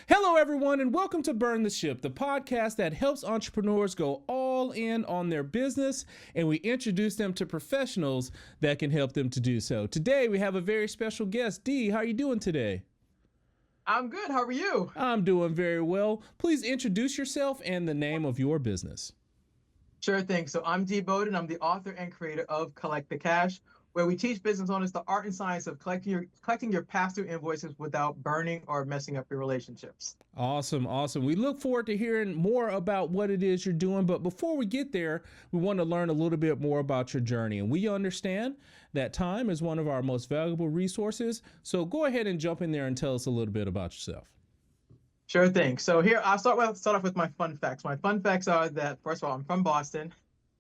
Hello, everyone, and welcome to Burn the Ship, the podcast that helps entrepreneurs go all in on their business, and we introduce them to professionals that can help them to do so. Today, we have a very special guest. Dee, how are you doing today? I'm good. How are you? I'm doing very well. Please introduce yourself and the name of your business. Sure thing. So I'm Dee Bowden. I'm the author and creator of Collect the Cash, where we teach business owners the art and science of collecting your past due invoices without burning or messing up your relationships. Awesome. We look forward to hearing more about what it is you're doing. But before we get there, we want to learn a little bit more about your journey. And we understand that time is one of our most valuable resources. So go ahead and jump in there and tell us a little bit about yourself. Sure thing. So here, I'll start off with my fun facts. My fun facts are that, first of all, I'm from Boston.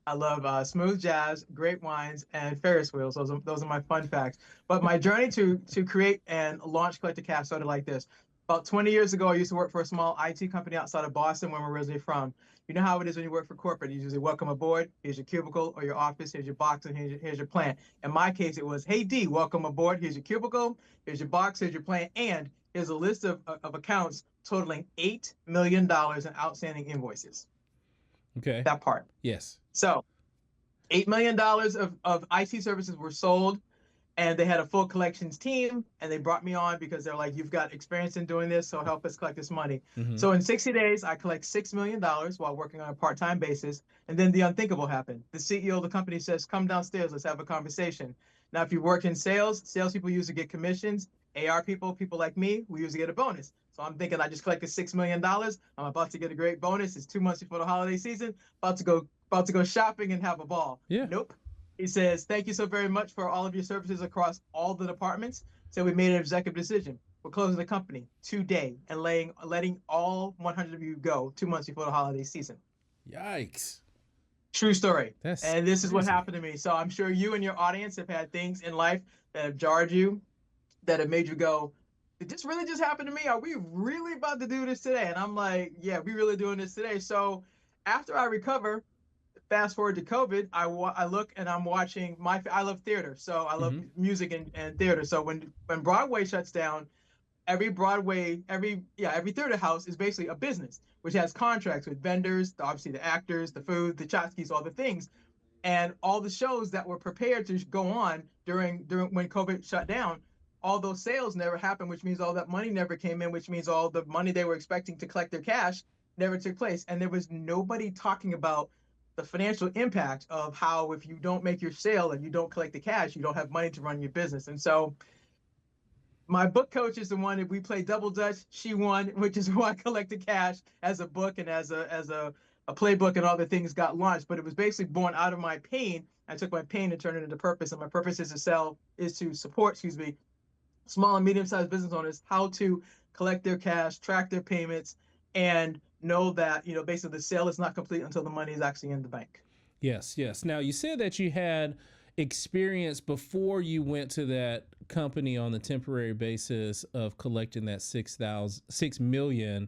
I love smooth jazz, great wines, and Ferris wheels. Those are my fun facts. But my journey to create and launch Collect the Cash started like this. About 20 years ago, I used to work for a small IT company outside of Boston, where we're originally from. You know how it is when you work for corporate. You usually welcome aboard. Here's your cubicle or your office. Here's your box, and here's your plant. In my case, it was, hey, D, welcome aboard. Here's your cubicle. Here's your box. Here's your plant. And here's a list of accounts totaling $8 million in outstanding invoices. Okay. That part. Yes. So $8 million of IT services were sold, and they had a full collections team, and they brought me on because they're like, you've got experience in doing this, so help us collect this money. Mm-hmm. So in 60 days, I collect $6 million while working on a part-time basis. And then the unthinkable happened. The CEO of the company says, come downstairs, let's have a conversation. Now, if you work in salespeople usually get commissions. AR people like me, we usually get a bonus. So I'm thinking I just collected $6 million. I'm about to get a great bonus. It's 2 months before the holiday season. About to go shopping and have a ball. Yeah. Nope. He says, thank you so very much for all of your services across all the departments. So we made an executive decision. We're closing the company today and letting all 100 of you go 2 months before the holiday season. Yikes. True story. That's and this crazy. is what happened to me. So I'm sure you and your audience have had things in life that have jarred you, that have made you go, did this really just happen to me? Are we really about to do this today? And I'm like, yeah, we really doing this today. So after I recover, fast forward to COVID, I look and I'm watching I love theater. So I love music and theater. So when Broadway shuts down, every theater house is basically a business, which has contracts with vendors, obviously the actors, the food, the tchotchkes, all the things. And all the shows that were prepared to go on during when COVID shut down, all those sales never happened, which means all that money never came in, which means all the money they were expecting to collect their cash never took place. And there was nobody talking about the financial impact of how if you don't make your sale and you don't collect the cash, you don't have money to run your business. And so my book coach is the one that we play double dutch. She won, which is why I Collect the Cash as a book and as a playbook, and all the things got launched. But it was basically born out of my pain. I took my pain and turned it into purpose. And my purpose is to support, small and medium-sized business owners how to collect their cash, track their payments, and know that, basically the sale is not complete until the money is actually in the bank. Yes. Now, you said that you had experience before you went to that company on the temporary basis of collecting that 6 million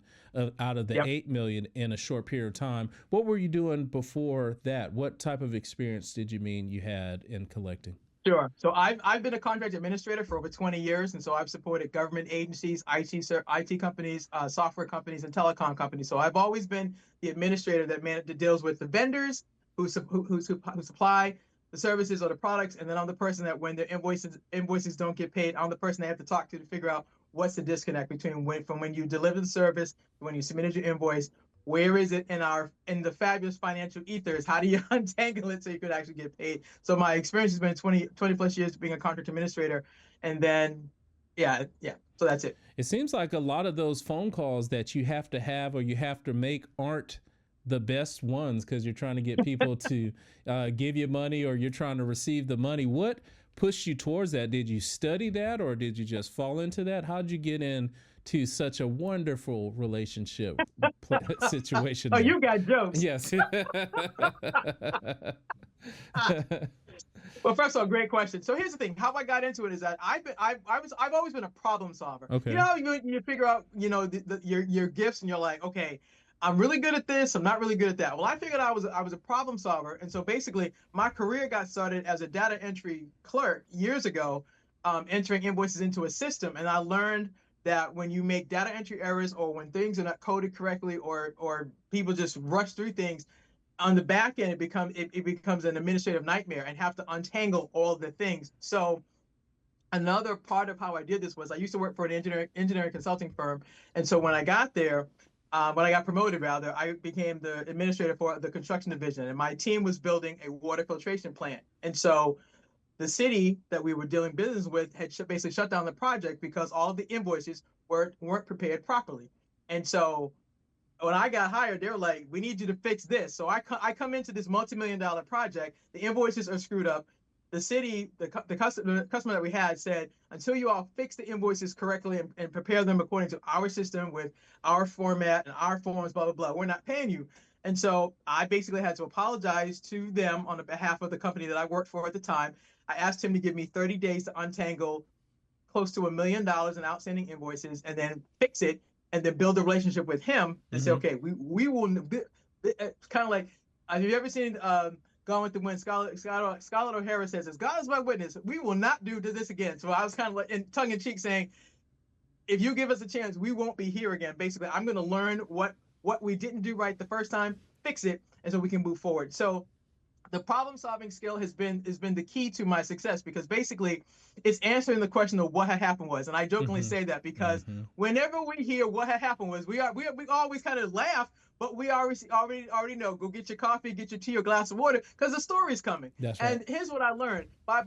out of the 8 million in a short period of time. What were you doing before that? What type of experience did you mean you had in collecting? Sure. So I've been a contract administrator for over 20 years, and so I've supported government agencies, IT companies, software companies, and telecom companies. So I've always been the administrator that deals with the vendors who supply the services or the products, and then I'm the person that when their invoices don't get paid, I'm the person they have to talk to figure out what's the disconnect between when you deliver the service, when you submitted your invoice. Where is it in the fabulous financial ethers? How do you untangle it so you could actually get paid? So my experience has been 20 plus years being a contract administrator. And then, so that's it. It seems like a lot of those phone calls that you have to have or you have to make aren't the best ones because you're trying to get people to give you money or you're trying to receive the money. What pushed you towards that? Did you study that or did you just fall into that? How did you get into such a wonderful relationship situation? Oh, you got jokes. Yes. Well, first of all, great question. So here's the thing: how I got into it is that I've always been a problem solver. Okay. You know how you figure out your gifts and you're like, okay, I'm really good at this. I'm not really good at that. Well, I figured I was a problem solver, and so basically my career got started as a data entry clerk years ago, entering invoices into a system, and I learned that when you make data entry errors or when things are not coded correctly or people just rush through things, on the back end it becomes an administrative nightmare and have to untangle all the things. So another part of how I did this was I used to work for an engineering consulting firm, and so when I got there, when I got promoted rather, I became the administrator for the construction division, and my team was building a water filtration plant. And so the city that we were doing business with had basically shut down the project because all of the invoices weren't prepared properly. And so when I got hired, they were like, "We need you to fix this." So I come into this multi-million-dollar project. The invoices are screwed up. The city, the customer that we had said, "Until you all fix the invoices correctly and prepare them according to our system with our format and our forms, blah blah blah, we're not paying you." And so I basically had to apologize to them on the behalf of the company that I worked for at the time. I asked him to give me 30 days to untangle close to $1 million in outstanding invoices and then fix it and then build a relationship with him to say, okay, we will. It's kind of like, have you ever seen Gone with the Wind? Scarlett O'Hara says, "As God is my witness, we will not do this again." So I was kind of like in tongue in cheek saying, if you give us a chance, we won't be here again. Basically, I'm going to learn what we didn't do right the first time, fix it, and so we can move forward. So the problem solving skill has been the key to my success, because basically it's answering the question of what had happened was. And I jokingly say that because whenever we hear what had happened was, we always kind of laugh, but we already know, go get your coffee, get your tea or glass of water, because the story's coming. That's right. And here's what I learned by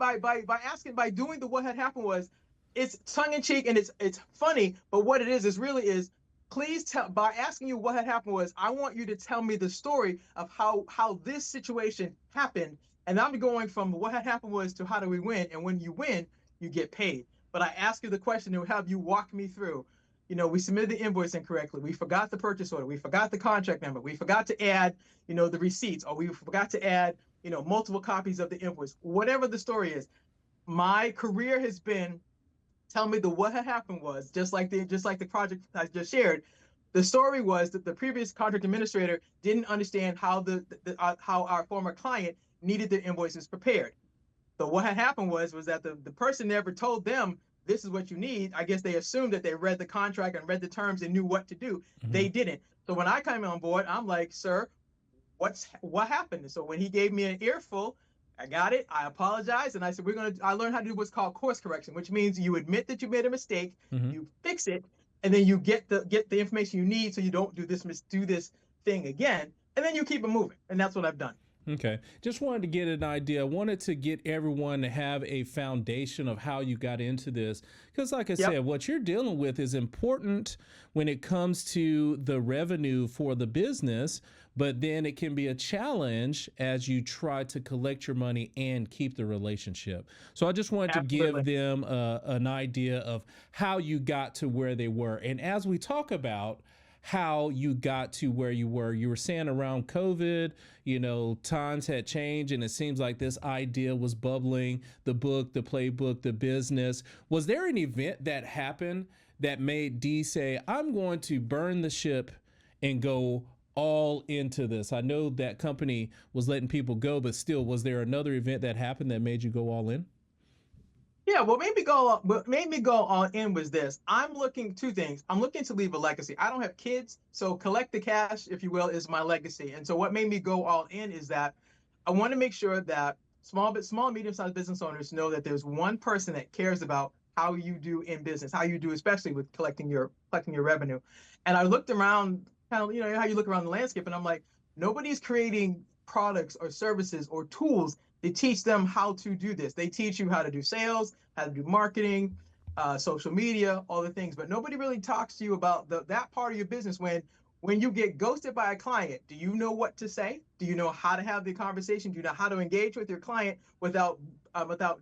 doing the what had happened was, it's tongue in cheek and it's funny, but what it is really is, please tell, by asking you what had happened was, I want you to tell me the story of how this situation happened. And I'm going from what had happened was to how do we win. And when you win, you get paid. But I ask you the question to have you walk me through. We submitted the invoice incorrectly. We forgot the purchase order. We forgot the contract number. We forgot to add, the receipts, or we forgot to add, multiple copies of the invoice. Whatever the story is, my career has been, tell me what had happened was, just like the project I just shared. The story was that the previous contract administrator didn't understand how how our former client needed the invoices prepared. So what had happened was that the person never told them, this is what you need. I guess they assumed that they read the contract and read the terms and knew what to do. They didn't. So when I came on board, I'm like, "Sir, what happened?" And so when he gave me an earful, I got it. I apologized, and I said, I learned how to do what's called course correction, which means you admit that you made a mistake, you fix it, and then you get the information you need so you don't do this thing again, and then you keep it moving. And that's what I've done. Okay. Just wanted to get an idea. I wanted to get everyone to have a foundation of how you got into this. Because like I said, what you're dealing with is important when it comes to the revenue for the business, but then it can be a challenge as you try to collect your money and keep the relationship. So I just wanted to give them an idea of how you got to where they were. And as we talk about how you got to where you were saying around COVID, times had changed, and it seems like this idea was bubbling, the book, the playbook, the business. Was there an event that happened that made Dee say, I'm going to burn the ship and go all into this? I know that company was letting people go, but still, was there another event that happened that made you go all in? Yeah, what made me go all in was this. I'm looking two things. I'm looking to leave a legacy. I don't have kids, so collect the cash, if you will, is my legacy. And so what made me go all in is that I want to make sure that small and medium-sized business owners know that there's one person that cares about how you do in business, how you do, especially with collecting your revenue. And I looked around, kind of, how you look around the landscape, and I'm like, nobody's creating products or services or tools. They teach them how to do this. They teach you how to do sales, how to do marketing, social media, all the things. But nobody really talks to you about that part of your business. When you get ghosted by a client, do you know what to say? Do you know how to have the conversation? Do you know how to engage with your client without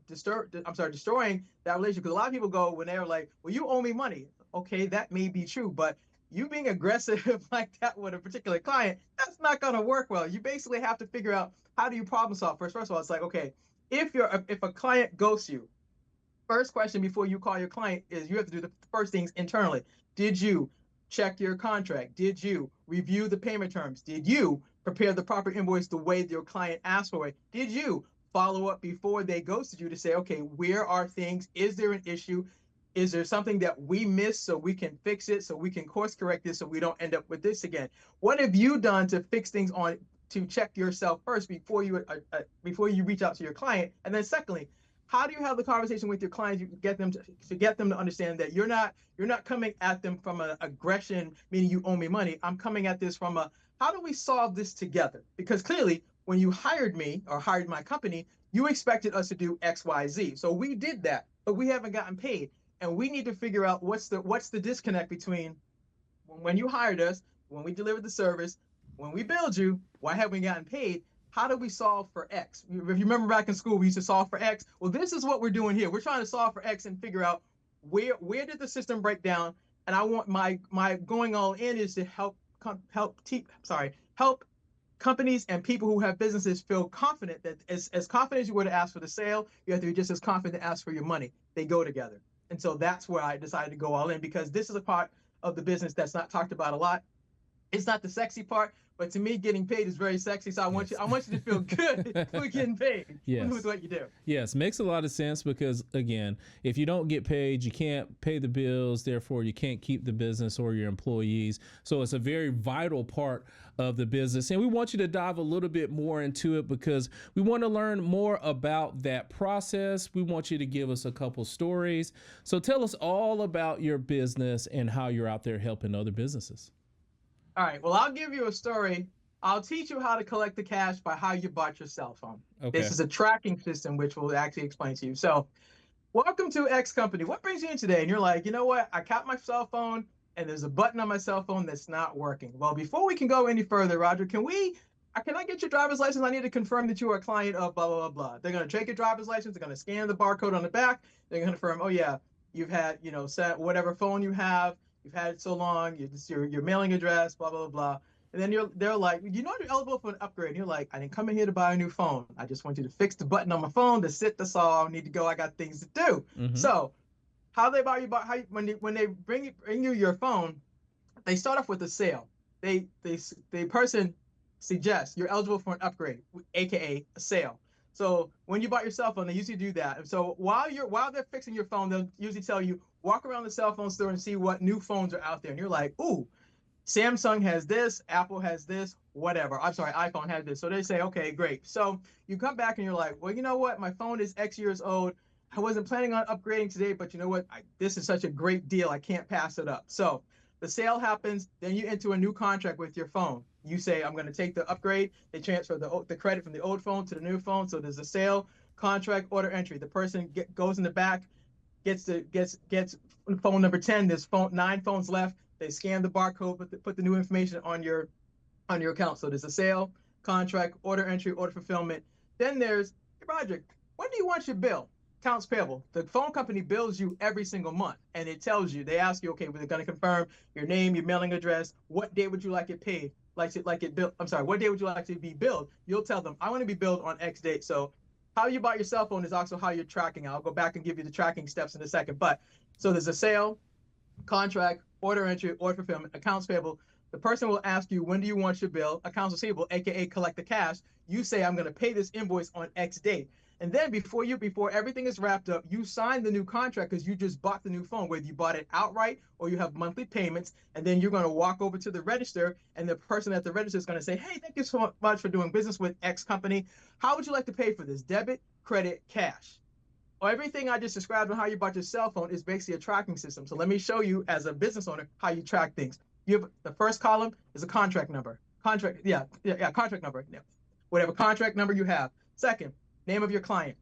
destroying that relationship? Because a lot of people go when they're like, "Well, you owe me money." Okay, that may be true, but you being aggressive like that with a particular client, that's not going to work well. You basically have to figure out, how do you problem solve first? First of all, it's like, okay, if a client ghosts you, first question before you call your client is, you have to do the first things internally. Did you check your contract? Did you review the payment terms? Did you prepare the proper invoice the way your client asked for it? Did you follow up before they ghosted you to say, okay, where are things? Is there an issue? Is there something that we missed so we can fix it, so we can course correct this, so we don't end up with this again? What have you done to fix things on to check yourself first before you reach out to your client? And then secondly, how do you have the conversation with your clients? You get them to understand that you're not coming at them from an aggression, meaning you owe me money. I'm coming at this from a, how do we solve this together? Because clearly, when you hired me or hired my company, you expected us to do X, Y, Z. So we did that, but we haven't gotten paid, and we need to figure out what's the disconnect between when you hired us, when we delivered the service, when we billed you, why haven't we gotten paid? How do we solve for X? If you remember back in school, we used to solve for X. Well, this is what we're doing here. We're trying to solve for X and figure out where did the system break down. And I want my going all in is to help companies and people who have businesses feel confident that as confident as you were to ask for the sale, you have to be just as confident to ask for your money. They go together. And so that's where I decided to go all in, because this is a part of the business that's not talked about a lot. It's not the sexy part, but to me, getting paid is very sexy. So I want you to feel good with getting paid with what you do. Yes, makes a lot of sense, because again, if you don't get paid, you can't pay the bills. Therefore, you can't keep the business or your employees. So it's a very vital part of the business. And we want you to dive a little bit more into it, because we want to learn more about that process. We want you to give us a couple stories. So tell us all about your business and how you're out there helping other businesses. All right. Well, I'll give you a story. I'll teach you how to collect the cash by how you bought your cell phone. Okay. This is a tracking system, which we'll actually explain to you. So, welcome to X company. What brings you in today? And you're like, you know what? I capped my cell phone, and there's a button on my cell phone that's not working. Well, before we can go any further, Roger, can I get your driver's license? I need to confirm that you are a client of blah, blah, blah, blah. They're going to take your driver's license. They're going to scan the barcode on the back. They're going to confirm, oh, yeah, you've had, set whatever phone you have. You've had it so long, your mailing address, blah, blah, blah. And then they're like, you're eligible for an upgrade. And you're like, I didn't come in here to buy a new phone. I just want you to fix the button on my phone. That's it. That's all. I need to go. I got things to do. Mm-hmm. So how they buy you, when they bring you your phone, they start off with a sale. The person suggests you're eligible for an upgrade, AKA a sale. So when you bought your cell phone, they usually do that. And so while they're fixing your phone, they'll usually tell you, walk around the cell phone store and see what new phones are out there. And you're like, ooh, Samsung has this, Apple has this, whatever. I'm sorry, iPhone has this. So they say, okay, great. So you come back and you're like, well, you know what? My phone is X years old. I wasn't planning on upgrading today, but you know what? This is such a great deal. I can't pass it up. So the sale happens. Then you enter a new contract with your phone. You say, I'm going to take the upgrade. They transfer the credit from the old phone to the new phone. So there's a sale, contract, order entry. The person goes in the back, gets phone number 10. There's 9 phones left. They scan the barcode, put the new information on your account. So there's a sale, contract, order entry, order fulfillment. Then there's, hey, Roger, when do you want your bill? Accounts payable. The phone company bills you every single month, and it tells you, they ask you, okay, we're going to confirm your name, your mailing address. What day would you like it paid? What day would you like to be billed? You'll tell them, I want to be billed on X date. So how you bought your cell phone is also how you're tracking. I'll go back and give you the tracking steps in a second. But so there's a sale, contract, order entry, order fulfillment, accounts payable. The person will ask you, when do you want your bill? Accounts receivable, AKA collect the cash. You say, I'm going to pay this invoice on X date. And then before everything is wrapped up, you sign the new contract because you just bought the new phone, whether you bought it outright or you have monthly payments. And then you're going to walk over to the register, and the person at the register is going to say, hey, thank you so much for doing business with X company. How would you like to pay for this? Debit, credit, cash. Everything I just described on how you bought your cell phone is basically a tracking system. So let me show you, as a business owner, how you track things. You have the first column is a contract number. Contract number. Yeah. Whatever contract number you have. Second, name of your client.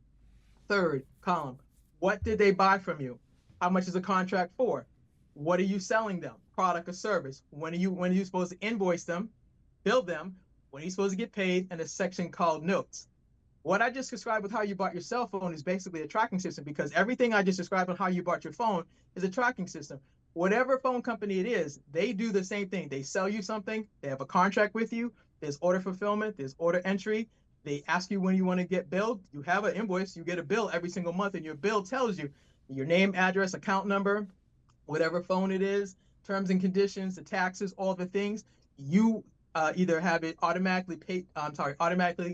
Third column, what did they buy from you? How much is the contract for? What are you selling them? Product or service? When are you supposed to invoice them, bill them? When are you supposed to get paid? And a section called notes. What I just described with how you bought your cell phone is basically a tracking system, because everything I just described on how you bought your phone is a tracking system. Whatever phone company it is, they do the same thing. They sell you something. They have a contract with you. There's order fulfillment. There's order entry. They ask you when you want to get billed. You have an invoice. You get a bill every single month, and your bill tells you your name, address, account number, whatever phone it is, terms and conditions, the taxes, all the things. You either have it automatically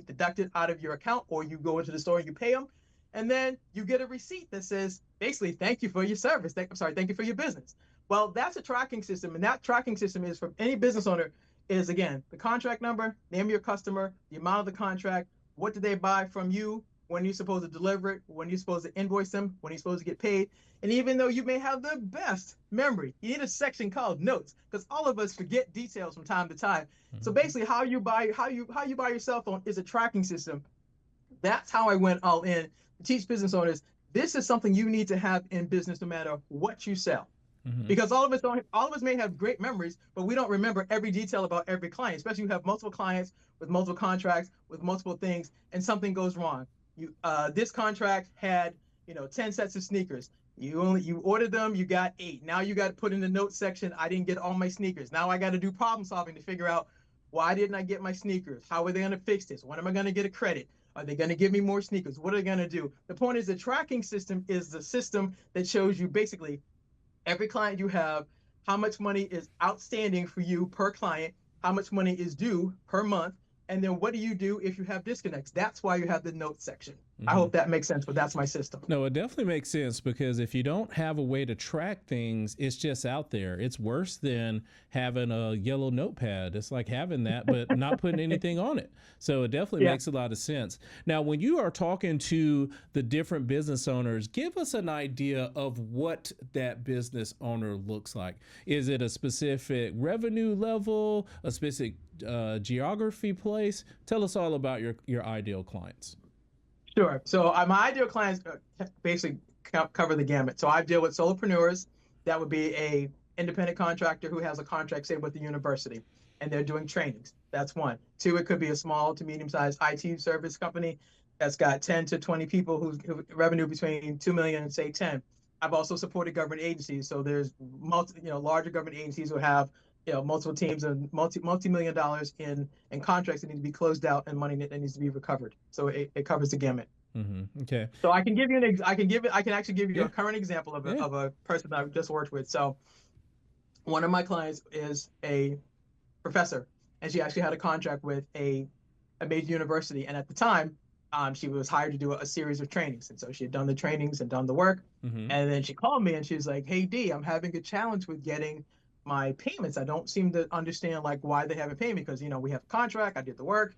deducted out of your account, or you go into the store and you pay them. And then you get a receipt that says, basically, thank you for your service. Thank you for your business. Well, that's a tracking system. And that tracking system is from any business owner is, again, the contract number, name of your customer, the amount of the contract, what did they buy from you, when you're supposed to deliver it, when you're supposed to invoice them, when you're supposed to get paid. And even though you may have the best memory, you need a section called notes, because all of us forget details from time to time. So basically, how you buy your cell phone is a tracking system. That's how I went all in to teach business owners. This is something you need to have in business, no matter what you sell. Because all of us may have great memories, but we don't remember every detail about every client, especially if you have multiple clients with multiple contracts with multiple things, and something goes wrong. This contract had 10 sets of sneakers. You ordered them, you got 8. Now you got to put in the notes section, I didn't get all my sneakers. Now I got to do problem solving to figure out, why didn't I get my sneakers? How are they going to fix this? When am I going to get a credit? Are they going to give me more sneakers? What are they going to do? The point is, the tracking system is the system that shows you basically every client you have, how much money is outstanding for you per client, how much money is due per month, and then what do you do if you have disconnects? That's why you have the notes section. I hope that makes sense, but that's my system. No, it definitely makes sense, because if you don't have a way to track things, it's just out there. It's worse than having a yellow notepad. It's like having that, but not putting anything on it. So it definitely makes a lot of sense. Now, when you are talking to the different business owners, give us an idea of what that business owner looks like. Is it a specific revenue level, a specific geography place? Tell us all about your ideal clients. Sure. So my ideal clients basically cover the gamut. So I deal with solopreneurs. That would be a independent contractor who has a contract, say, with the university, and they're doing trainings. That's one. Two, it could be a small to medium-sized IT service company that's got 10 to 20 people whose revenue between 2 million and, say, 10. I've also supported government agencies. So there's larger government agencies who have multiple teams and multi-million dollars in contracts that need to be closed out and money that needs to be recovered. So it covers the gamut. Okay. So I can give you I can actually give you a current example of a person that I've just worked with. So one of my clients is a professor, and she actually had a contract with a major university. And at the time, she was hired to do a series of trainings. And so she had done the trainings and done the work. And then she called me and she was like, "Hey, Dee, I'm having a challenge with getting my payments. I don't seem to understand why they haven't paid me, because we have a contract, I did the work,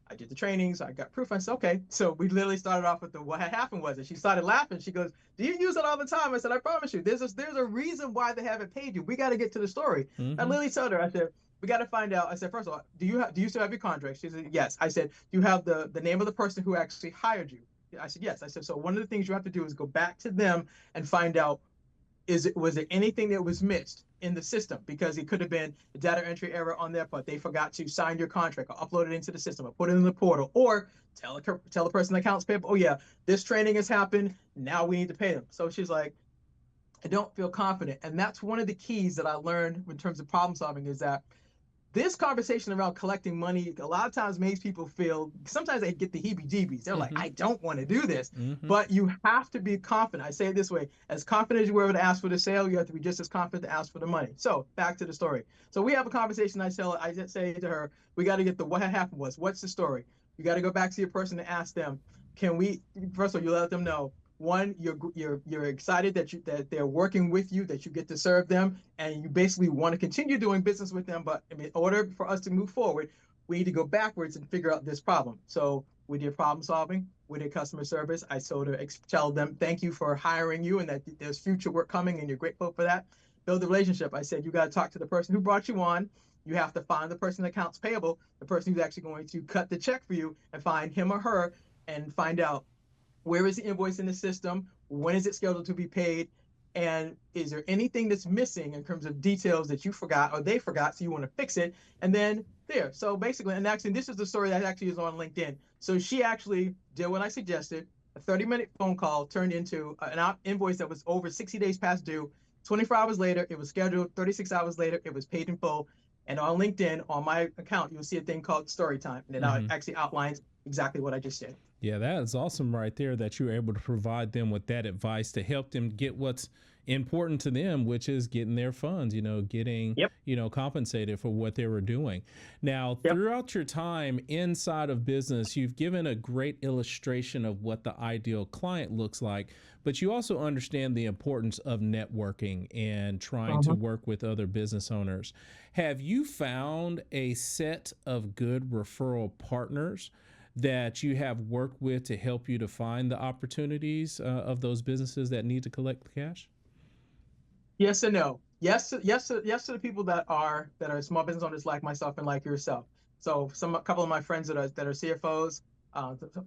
I did the trainings, I got proof." I said, okay. So we literally started off with what had happened was, and she started laughing. She goes, "Do you use it all the time?" I said, "I promise you, there's a reason why they haven't paid you. We got to get to the story." I literally told her, I said, "We got to find out." I said, "First of all, do you still have your contract?" She said, "Yes." I said, "Do you have the name of the person who actually hired you?" I said, "Yes." I said, "So one of the things you have to do is go back to them and find out, was there anything that was missed in the system? Because it could have been a data entry error on their part. They forgot to sign your contract or upload it into the system or put it in the portal, or tell the person accounts payable, oh yeah, this training has happened, now we need to pay them." So she's like, "I don't feel confident." And that's one of the keys that I learned in terms of problem solving, is that this conversation around collecting money a lot of times makes people feel, sometimes they get the heebie-jeebies. They're like, "I don't want to do this." But you have to be confident. I say it this way: as confident as you were to ask for the sale, you have to be just as confident to ask for the money. So back to the story. So we have a conversation. I just say to her, we got to get what had happened was, what's the story? You got to go back to your person and ask them, can we, first of all, you let them know, one, you're excited that they're working with you, that you get to serve them, and you basically want to continue doing business with them. But in order for us to move forward, we need to go backwards and figure out this problem. So we did problem solving, we did customer service. I tell them, thank you for hiring you, and that there's future work coming, and you're grateful for that. Build the relationship. I said, you got to talk to the person who brought you on. You have to find the person accounts payable, the person who's actually going to cut the check for you, and find him or her and find out, where is the invoice in the system? When is it scheduled to be paid? And is there anything that's missing in terms of details that you forgot or they forgot, so you want to fix it? And then there. So basically, and actually, this is the story that actually is on LinkedIn. So she actually did what I suggested. A 30-minute phone call turned into an invoice that was over 60 days past due. 24 hours later, it was scheduled. 36 hours later, it was paid in full. And on LinkedIn, on my account, you'll see a thing called Story Time. And it actually outlines exactly what I just said. Yeah, that is awesome right there that you're able to provide them with that advice to help them get what's important to them, which is getting their funds, getting, Yep. compensated for what they were doing. Now, Yep. throughout your time inside of business, you've given a great illustration of what the ideal client looks like, but you also understand the importance of networking and trying to Mhm. work with other business owners. Have you found a set of good referral partners that you have worked with to help you to find the opportunities of those businesses that need to collect the cash? Yes and no. Yes to the people that are small business owners like myself and like yourself. So a couple of my friends that are CFOs,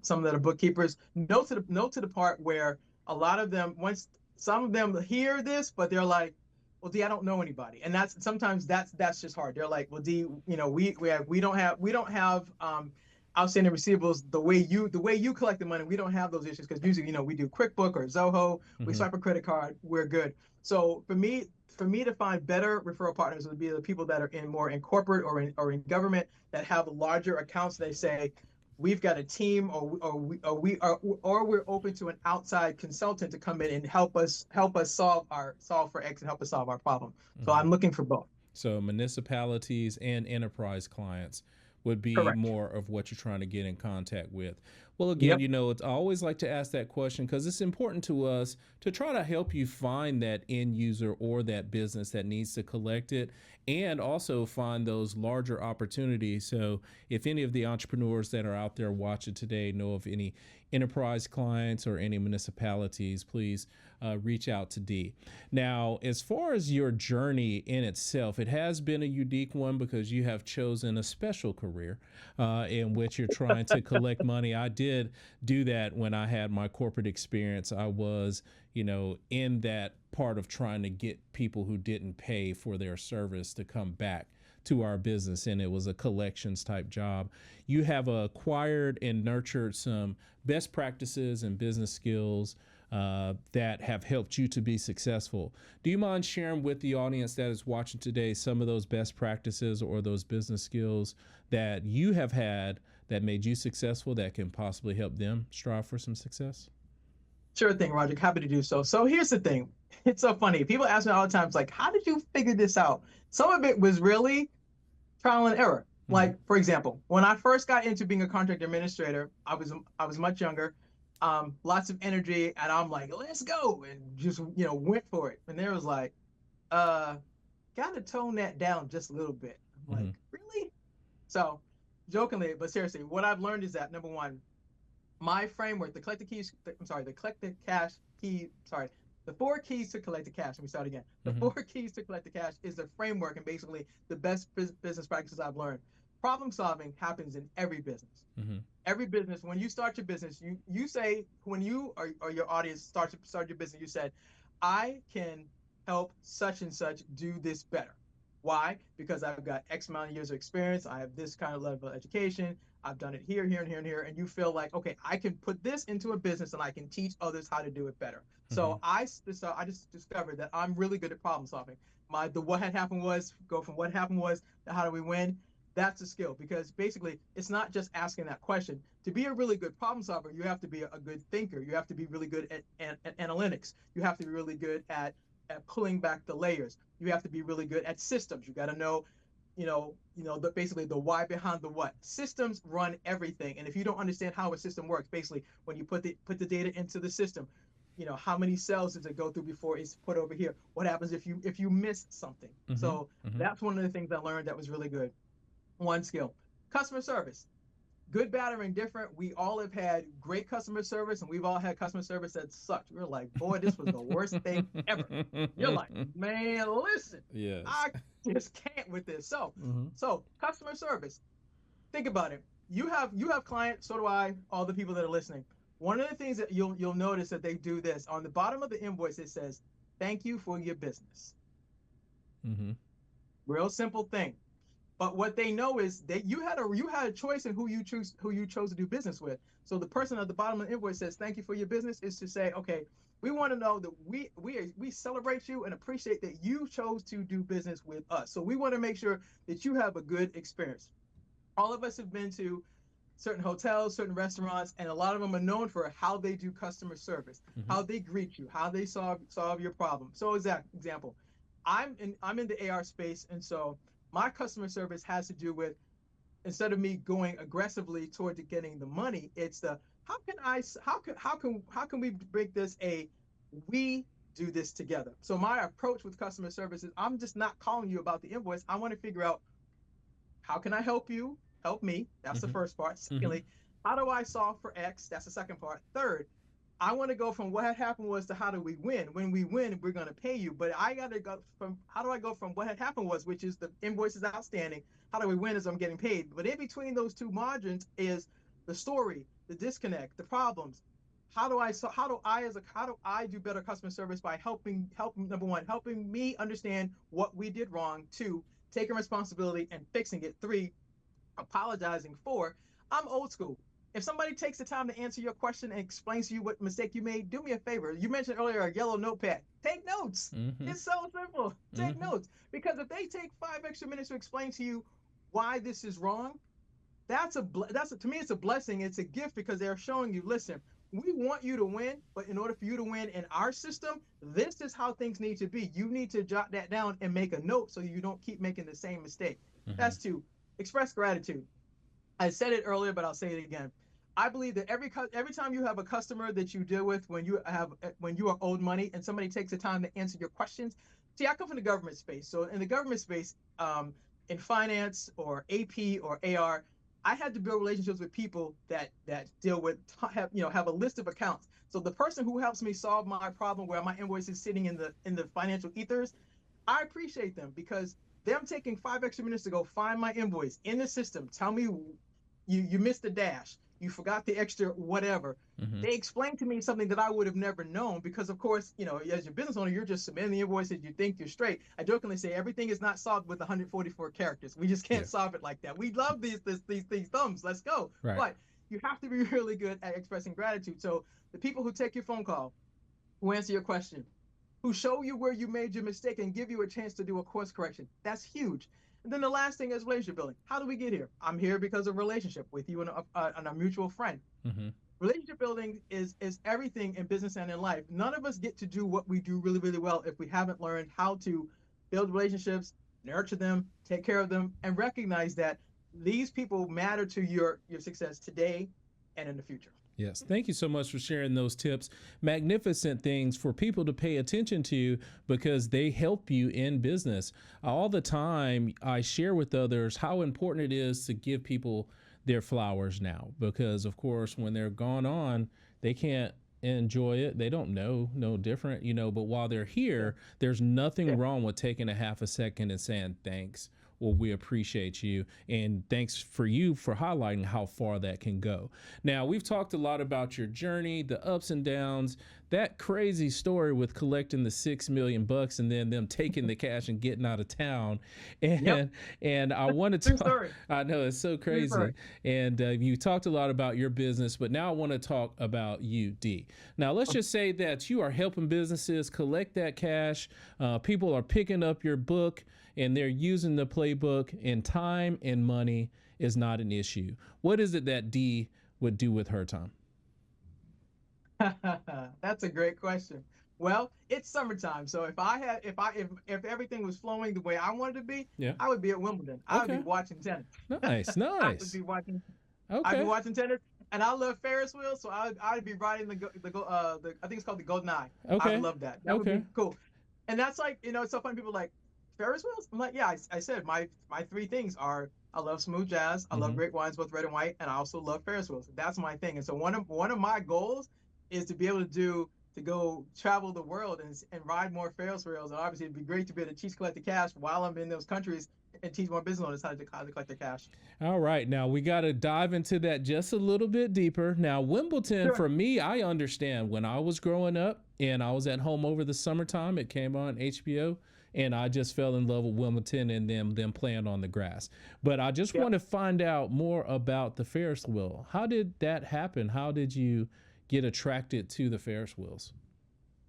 some that are bookkeepers. No to the part where a lot of them, once some of them hear this, but they're like, well, D, I don't know anybody, and that's just hard. They're like, well, D, we don't have outstanding receivables the way you collect the money. We don't have those issues because usually we do QuickBook or Zoho. We Hmm. swipe a credit card. We're good. So for me to find better referral partners would be the people that are in corporate or in government that have larger accounts. They say we've got a team, or we're open to an outside consultant to come in and help us solve for X and help us solve our problem. So Hmm. I'm looking for both. So municipalities and enterprise clients would be Correct. more of what you're trying to get in contact with. Well, again, Yep. I always like to ask that question because it's important to us to try to help you find that end user or that business that needs to collect it and also find those larger opportunities. So, if any of the entrepreneurs that are out there watching today know of any enterprise clients or any municipalities, please reach out to Dee. Now, as far as your journey in itself, it has been a unique one because you have chosen a special career in which you're trying to collect money. I did do that when I had my corporate experience. I was, in that part of trying to get people who didn't pay for their service to come back to our business, and it was a collections type job. You have acquired and nurtured some best practices and business skills that have helped you to be successful. Do you mind sharing with the audience that is watching today some of those best practices or those business skills that you have had that made you successful that can possibly help them strive for some success? Sure thing, Roger. Happy to do so. So here's the thing. It's so funny. People ask me all the time, it's like, how did you figure this out? Some of it was really trial and error. Mm-hmm. Like, for example, when I first got into being a contract administrator, I was much younger, lots of energy, and I'm like, let's go, and just went for it. And there was like, uh, gotta tone that down just a little bit. I'm Mm-hmm. like, really? So, jokingly, but seriously, what I've learned is that number one, my framework, the collect the keys, I'm sorry, the collect the cash key, sorry, the four keys to collect the cash. Let me start again. The Mm-hmm. four keys to collect the cash is the framework and basically the best business practices I've learned. Problem solving happens in every business. Mm-hmm. Every business, when you start your business, you say when you or your audience start your business, you said, I can help such and such do this better. Why? Because I've got X amount of years of experience. I have this kind of level of education. I've done it here, here, and here, and here. And you feel like, okay, I can put this into a business and I can teach others how to do it better. Mm-hmm. So I just discovered that I'm really good at problem solving. The what had happened was go from what happened was to how do we win. That's a skill because basically it's not just asking that question. To be a really good problem solver, you have to be a good thinker. You have to be really good at analytics. You have to be really good at pulling back the layers. You have to be really good at systems. You got to know, basically the why behind the what. Systems run everything, and if you don't understand how a system works, basically when you put the data into the system, how many cells does it go through before it's put over here? What happens if you miss something? Mm-hmm. So Mm-hmm. that's one of the things I learned that was really good. One skill, customer service, good, bad, or indifferent, we all have had great customer service and we've all had customer service that sucked. We're like, boy, this was the worst thing ever. You're like, man, listen, Yes. I just can't with this. So, Mm-hmm. so customer service. Think about it. You have clients, so do I, all the people that are listening. One of the things that you'll notice that they do this on the bottom of the invoice, it says, thank you for your business. Mm-hmm. Real simple thing. But what they know is that you had a choice in who you chose to do business with. So the person at the bottom of the invoice says, "Thank you for your business," is to say, okay, we want to know that we celebrate you and appreciate that you chose to do business with us. So we want to make sure that you have a good experience. All of us have been to certain hotels, certain restaurants, and a lot of them are known for how they do customer service, Mm-hmm. how they greet you, how they solve your problem. So example, I'm in the AR space, and so my customer service has to do with, instead of me going aggressively toward getting the money, it's the how can we break this a we do this together. So my approach with customer service is, I'm just not calling you about the invoice. I want to figure out, how can I help you? Help me. That's the Mm-hmm. first part. Mm-hmm. Secondly, how do I solve for X? That's the second part. Third, I want to go from what had happened was to how do we win? When we win, we're going to pay you. But I got to go from, how do I go from what had happened was, which is the invoice is outstanding. How do we win is I'm getting paid. But in between those two margins is the story, the disconnect, the problems. How do I do better customer service by helping number one, helping me understand what we did wrong. Two, taking responsibility and fixing it. Three, apologizing. For, I'm old school. If somebody takes the time to answer your question and explains to you what mistake you made, do me a favor. You mentioned earlier a yellow notepad. Take notes. Mm-hmm. It's so simple. Take Mm-hmm. notes. Because if they take 5 extra minutes to explain to you why this is wrong, to me, it's a blessing. It's a gift, because they're showing you, listen, we want you to win, but in order for you to win in our system, this is how things need to be. You need to jot that down and make a note so you don't keep making the same mistake. Mm-hmm. That's two. Express gratitude. I said it earlier, but I'll say it again. I believe that every time you have a customer that you deal with, when you are owed money and somebody takes the time to answer your questions. See, I come from the government space, so in the government space, in finance or AP or AR, I had to build relationships with people that deal with have a list of accounts. So the person who helps me solve my problem, where my invoice is sitting in the financial ethers, I appreciate them, because them taking 5 extra minutes to go find my invoice in the system, tell me you missed the dash, you forgot the extra whatever. Mm-hmm. They explained to me something that I would have never known, because of course, as your business owner, you're just submitting the invoices, you think you're straight. I jokingly say everything is not solved with 144 characters. We just Yeah. can't solve it like that. We love these thumbs. Let's go. Right. But you have to be really good at expressing gratitude. So the people who take your phone call, who answer your question, who show you where you made your mistake and give you a chance to do a course correction. That's huge. And then the last thing is relationship building. How do we get here? I'm here because of relationship with you and a mutual friend. Mm-hmm. Relationship building is everything in business and in life. None of us get to do what we do really, really well if we haven't learned how to build relationships, nurture them, take care of them, and recognize that these people matter to your success today and in the future. Yes. Thank you so much for sharing those tips. Magnificent things for people to pay attention to, because they help you in business. All the time, I share with others how important it is to give people their flowers now, because, of course, when they're gone on, they can't enjoy it. They don't know no different, but while they're here, there's nothing wrong with taking a half a second and saying thanks. Well, we appreciate you, and thanks for you for highlighting how far that can go. Now, we've talked a lot about your journey, the ups and downs, that crazy story with collecting the $6 million and then them taking the cash and getting out of town. And I want to talk. I know it's so crazy. And you talked a lot about your business, but now I want to talk about you, Dee. Now, let's just say that you are helping businesses collect that cash. People are picking up your book and they're using the playbook, and time and money is not an issue. What is it that Dee would do with her time? That's a great question. Well, it's summertime, so if everything was flowing the way I wanted to be, Yeah. I would be at Wimbledon. I would be Okay. watching tennis. Nice. I would Nice. be watching. I'd be Okay. watching tennis, and I love Ferris wheels, so I'd be riding I think it's called the Golden Eye. I would Okay. love that. That would Okay. be cool. And that's like, it's so funny. People are like, Ferris wheels. I'm like, yeah. I said my three things are, I love smooth jazz, I love Mm-hmm. great wines, both red and white, and I also love Ferris wheels. That's my thing. And so one of my goals is to be able to go travel the world and ride more Ferris wheels. And obviously, it'd be great to be able to teach, collect the cash while I'm in those countries, and teach more business owners how to collect their cash. All right. Now we got to dive into that just a little bit deeper. Now, Wimbledon, Sure. for me, I understand when I was growing up and I was at home over the summertime, it came on HBO. And I just fell in love with Wimbledon and them playing on the grass. But I just want to find out more about the Ferris wheel. How did that happen? How did you get attracted to the Ferris wheels?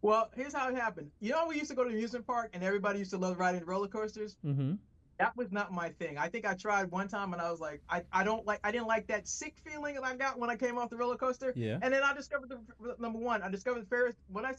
Well, here's how it happened. We used to go to the amusement park, and everybody used to love riding roller coasters. Mm-hmm. That was not my thing. I think I tried one time and I was like, I didn't like that sick feeling that I got when I came off the roller coaster. Yeah. And then I discovered the number one, I discovered Ferris when I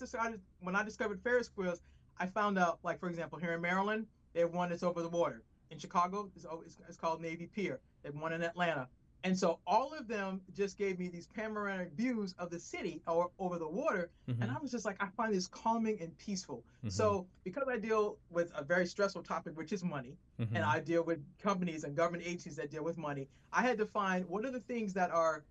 discovered Ferris wheels, I found out, like, for example, here in Maryland, they have one that's over the water. In Chicago, it's called Navy Pier. They have one in Atlanta. And so all of them just gave me these panoramic views of the city or over the water. And Mm-hmm. I was just like, I find this calming and peaceful. Mm-hmm. So because I deal with a very stressful topic, which is money, and Mm-hmm. I deal with companies and government agencies that deal with money, I had to find what are the things that are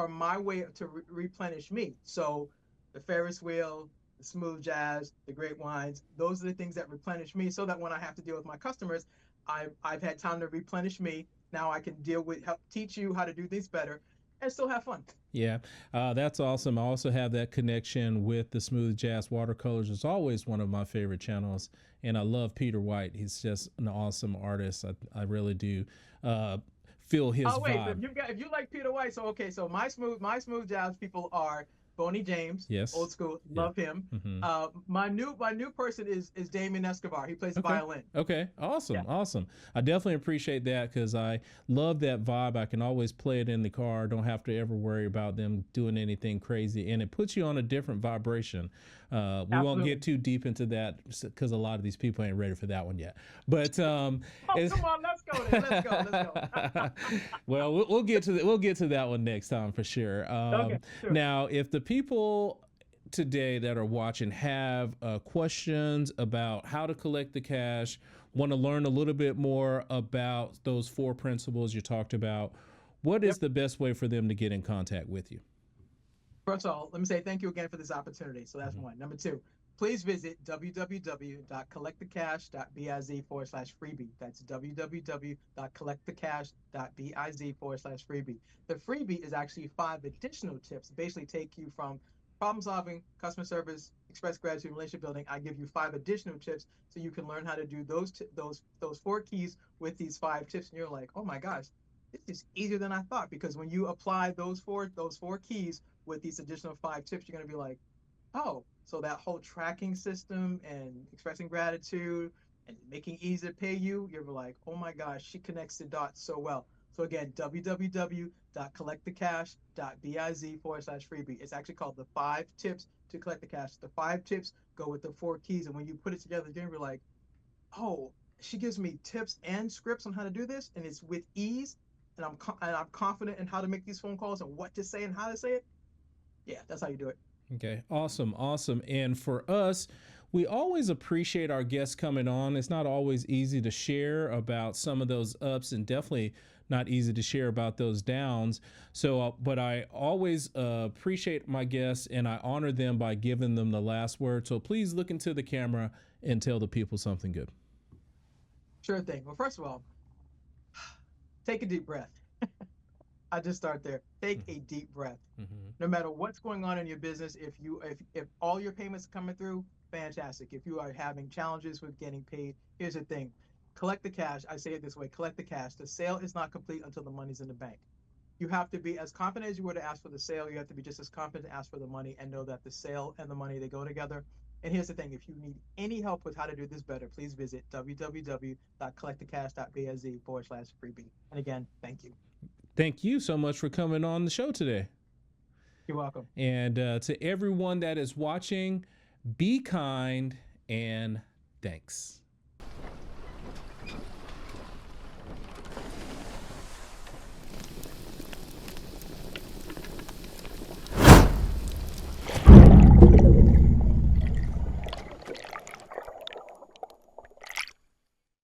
my way to replenish me. So the Ferris wheel, the smooth jazz, the great wines, those are the things that replenish me so that when I have to deal with my customers, I've had time to replenish me. Now I can deal with, help teach you how to do things better and still have fun. Yeah, that's awesome. I also have that connection with the Smooth Jazz Watercolors. It's always one of my favorite channels, and I love Peter White. He's just an awesome artist. I really do uh, feel his Oh wait, so vibe. if you like Peter White, so okay, so my smooth jazz people are Boney James, Yes. old school, Yeah. love him. Mm-hmm. My new person is Damien Escobar. He plays the Okay. violin. Okay. Yeah. Awesome. Awesome. I definitely appreciate that because I love that vibe. I can always play it in the car. Don't have to ever worry about them doing anything crazy. And it puts you on a different vibration. We won't get Absolutely. too deep into that because a lot of these people ain't ready for that one yet. But Oh, it's come on, let's go then. Let's go. Let's go. well, we'll get to we'll get to that one next time for sure. Okay, sure. Now, if the people today that are watching have questions about how to collect the cash, want to learn a little bit more about those four principles you talked about, what is Yep. the best way for them to get in contact with you? First of all, let me say thank you again for this opportunity. So that's Mhm. one. Number two, please visit www.collectthecash.biz/freebie. That's www.collectthecash.biz/freebie. The freebie is actually 5 additional tips, basically take you from problem solving, customer service, express gratitude, relationship building. I give you 5 additional tips so you can learn how to do those 4 keys with these 5 tips. And you're like, oh my gosh, this is easier than I thought. Because when you apply those four keys with these additional 5 tips, you're going to be like, oh, so that whole tracking system and expressing gratitude and making easy to pay you, you're like, oh my gosh, she connects the dots so well. So again, www.collectthecash.biz/freebie. It's actually called the 5 tips to collect the cash. The 5 tips go with the 4 keys. And when you put it together, you're going to be like, oh, she gives me tips and scripts on how to do this, and it's with ease. And I'm confident in how to make these phone calls and what to say and how to say it. Yeah, that's how you do it. Okay, awesome, awesome. And for us, we always appreciate our guests coming on. It's not always easy to share about some of those ups and definitely not easy to share about those downs. So, but I always appreciate my guests and I honor them by giving them the last word. So please look into the camera and tell the people something good. Sure thing. Well, first of all, take a deep breath. I just start there. Take a deep breath. Mm-hmm. No matter what's going on in your business, if all your payments are coming through, fantastic. If you are having challenges with getting paid, here's the thing. Collect the cash. I say it this way, collect the cash. The sale is not complete until the money's in the bank. You have to be as confident as you were to ask for the sale. You have to be just as confident to ask for the money and know that the sale and the money, they go together. And here's the thing, if you need any help with how to do this better, please visit www.collectthecash.biz/freebie. And again, thank you. Thank you so much for coming on the show today. You're welcome. And to everyone that is watching, be kind and thanks.